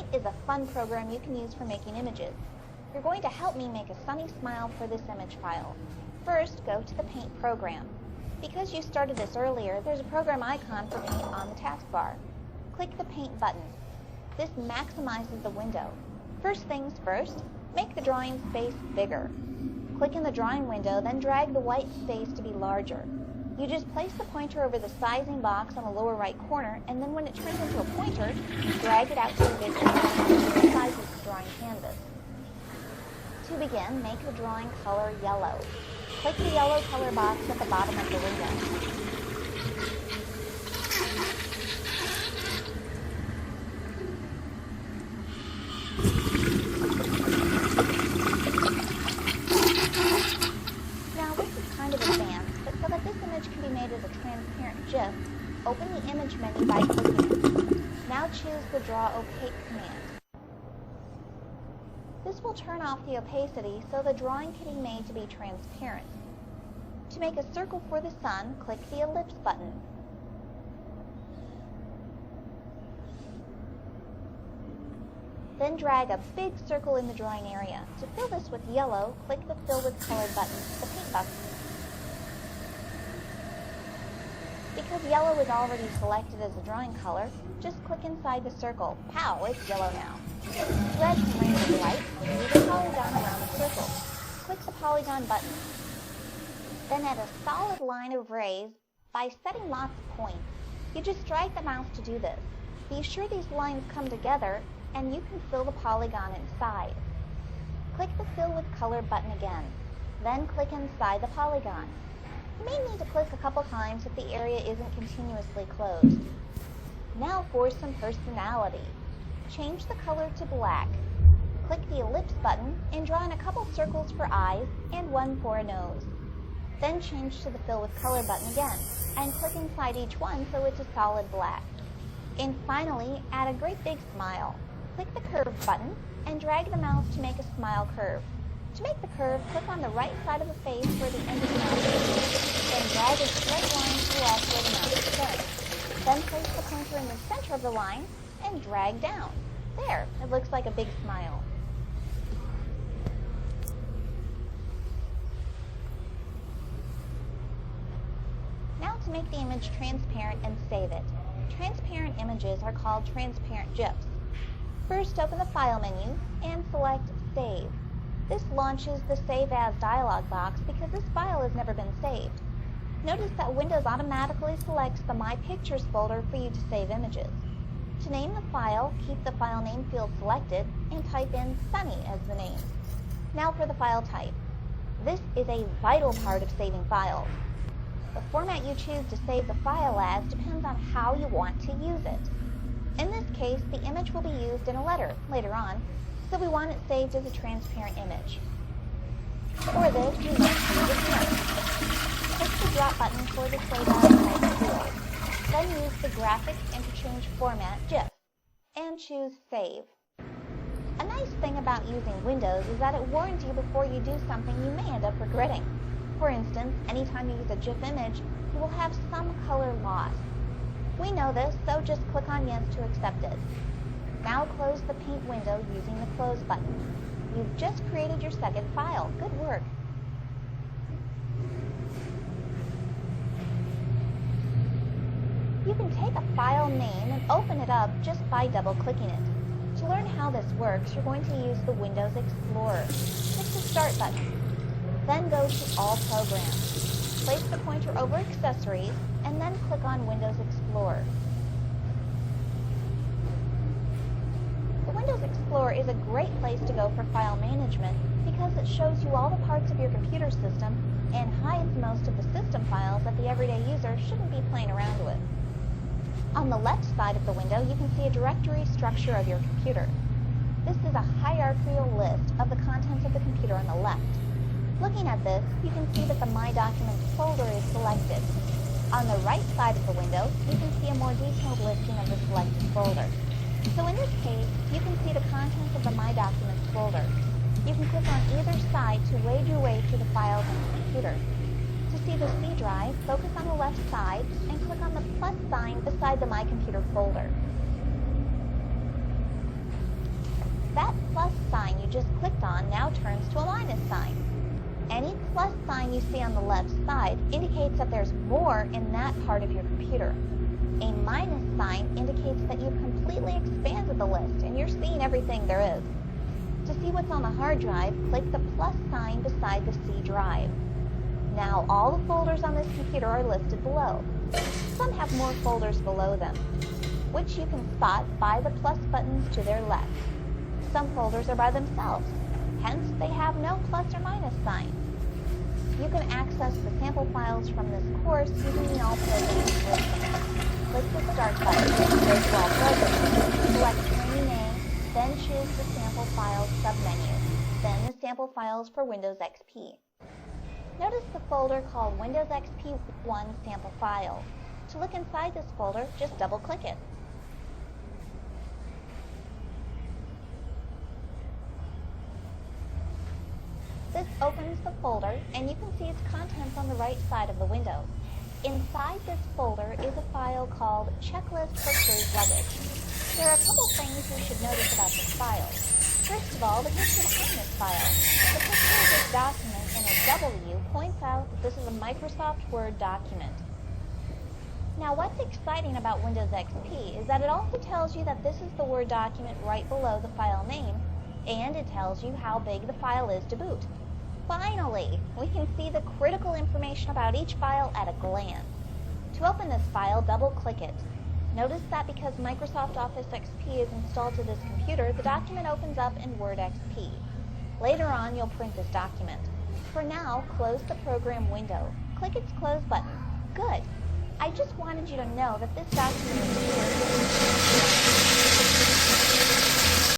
Paint is a fun program you can use for making images. You're going to help me make a sunny smile for this image file. First, go to the Paint program. Because you started this earlier, there's a program icon for Paint on the taskbar. Click the Paint button. This maximizes the window. First things first, make the drawing space bigger. Click in the drawing window, then drag the white space to be larger. You just place the pointer over the sizing box on the lower right corner, and then when it turns into a pointer, drag it out to the vision the size of the drawing canvas. To begin, make the drawing color yellow. Click the yellow color box at the bottom of the window. GIF, open the image menu by clicking it. Now choose the Draw Opaque command. This will turn off the opacity so the drawing can be made to be transparent. To make a circle for the sun, click the ellipse button. Then drag a big circle in the drawing area. To fill this with yellow, click the Fill with Color button, the paint button. Because yellow is already selected as the drawing color, just click inside the circle. Pow, it's yellow now. Red can range to white, and use a polygon around the circle. Click the polygon button. Then add a solid line of rays by setting lots of points. You just drag the mouse to do this. Be sure these lines come together, and you can fill the polygon inside. Click the Fill with Color button again. Then click inside the polygon. You may need to click a couple times if the area isn't continuously closed. Now for some personality. Change the color to black. Click the ellipse button and draw in a couple circles for eyes and one for a nose. Then change to the Fill with Color button again and click inside each one so it's a solid black. And finally, add a great big smile. Click the Curve button and drag the mouse to make a smile curve. To make the curve, click on the right side of the face where the end of the mouth is. Then drag a straight line to the left where the mouth is turned. Then place the pointer in the center of the line and drag down. There, it looks like a big smile. Now to make the image transparent and save it. Transparent images are called transparent GIFs. First, open the File menu and select Save. This launches the Save As dialog box because this file has never been saved. Notice that Windows automatically selects the My Pictures folder for you to save images. To name the file, keep the file name field selected and type in Sunny as the name. Now for the file type. This is a vital part of saving files. The format you choose to save the file as depends on how you want to use it. In this case, the image will be used in a letter later on, so we want it saved as a transparent image. For this, we want to use a note. Click the drop button for the Save As type field. Then use the Graphics Interchange Format GIF and choose Save. A nice thing about using Windows is that it warns you before you do something you may end up regretting. For instance, anytime you use a GIF image, you will have some color loss. We know this, so just click on Yes to accept it. Now close the Paint window using the Close button. You've just created your second file. Good work. You can take a file name and open it up just by double-clicking it. To learn how this works, you're going to use the Windows Explorer. Click the Start button. Then go to All Programs. Place the pointer over Accessories, and then click on Windows Explorer. The Windows Explorer is a great place to go for file management because it shows you all the parts of your computer system and hides most of the system files that the everyday user shouldn't be playing around with. On the left side of the window, you can see a directory structure of your computer. This is a hierarchical list of the contents of the computer on the left. Looking at this, you can see that the My Documents folder is selected. On the right side of the window, you can see a more detailed listing of the selected folder. So in this case, you can see the contents of the My Documents folder. You can click on either side to wade your way through the files on the computer. To see the C drive, focus on the left side and click on the plus sign beside the My Computer folder. just clicked on now turns to a minus sign. Any plus sign you see on the left side indicates that there's more in that part of your computer. A minus sign indicates that you've completely expanded the list and you're seeing everything there is. To see what's on the hard drive, click the plus sign beside the C drive. Now all the folders on this computer are listed below. Some have more folders below them, which you can spot by the plus buttons to their left. Some folders are by themselves, hence they have no plus or minus sign. You can access the sample files from this course using the All Programs listing. Click the Start button to go to All Programs. Select Training A, then choose the Sample Files submenu, then the Sample Files for Windows XP. Notice the folder called Windows XP 1 Sample File. To look inside this folder, just double-click it. This opens the folder, and you can see its contents on the right side of the window. Inside this folder is a file called Checklist for Cruise Luggage. There are a couple things you should notice about this file. First of all, the picture behind this file. The picture of this document in a W points out that this is a Microsoft Word document. Now, what's exciting about Windows XP is that it also tells you that this is the Word document right below the file name, and it tells you how big the file is to boot. Finally, we can see the critical information about each file at a glance. To open this file, double-click it. Notice that because Microsoft Office XP is installed to this computer, the document opens up in Word XP. Later on, you'll print this document. For now, close the program window. Click its Close button. Good. I just wanted you to know that this document is here.